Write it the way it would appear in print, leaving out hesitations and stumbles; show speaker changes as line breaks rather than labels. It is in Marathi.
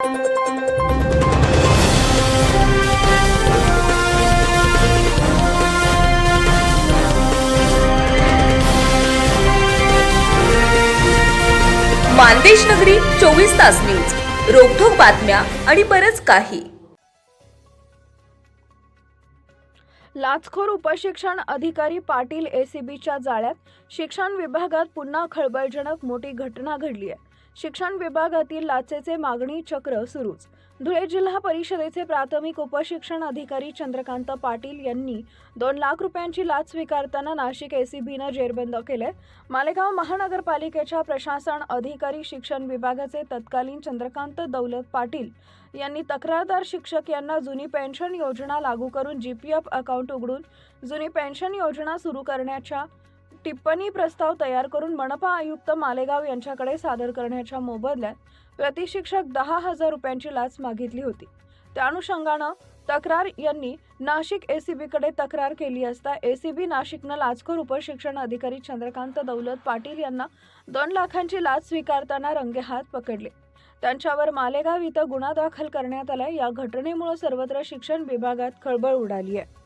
मानदेश नगरी 24 तास न्यूज, रोखोक बातम्या आणि बरच काही।
लाचखोर उपशिक्षण अधिकारी पाटील एसीबीच्या जाळ्यात। शिक्षण विभागात पुन्हा खळबळजनक मोठी घटना घडली आहे। शिक्षण विभागातील लाचेचे मागणी चक्र सुरूच। धुळे जिल्हा परिषदेचे प्राथमिक उपशिक्षण अधिकारी चंद्रकांत पाटील यांनी 2 लाख रुपयांची लाच स्वीकारताना नाशिक एसीबीने जेरबंद केले। मालेगाव महानगरपालिकेच्या प्रशासन अधिकारी शिक्षण विभागाचे तत्कालीन चंद्रकांत दौलत पाटील यांनी तक्रारदार शिक्षक यांना जुनी पेन्शन योजना लागू करून जीपीएफ अकाउंट उघडून जुनी पेन्शन योजना सुरू करण्याच्या टिप्पणी प्रस्ताव तयार करून मनपा आयुक्त मालेगाव यांच्याकडे सादर करण्याच्या मोबदल्यात प्रतिशिक्षक 10,000 रुपयांची लाच मागितली होती। त्या अनुषंगाने तक्रार यांनी नाशिक एसीबीकडे तक्रार केली असता एसीबी नाशिकने लाचखोर उपशिक्षण अधिकारी चंद्रकांत दौलत पाटील यांना 2 लाखांची लाच स्वीकारताना रंगेहात पकडले। त्यांच्यावर मालेगाव इथं गुन्हा दाखल करण्यात आला। या घटनेमुळे सर्वत्र शिक्षण विभागात खळबळ उडाली आहे।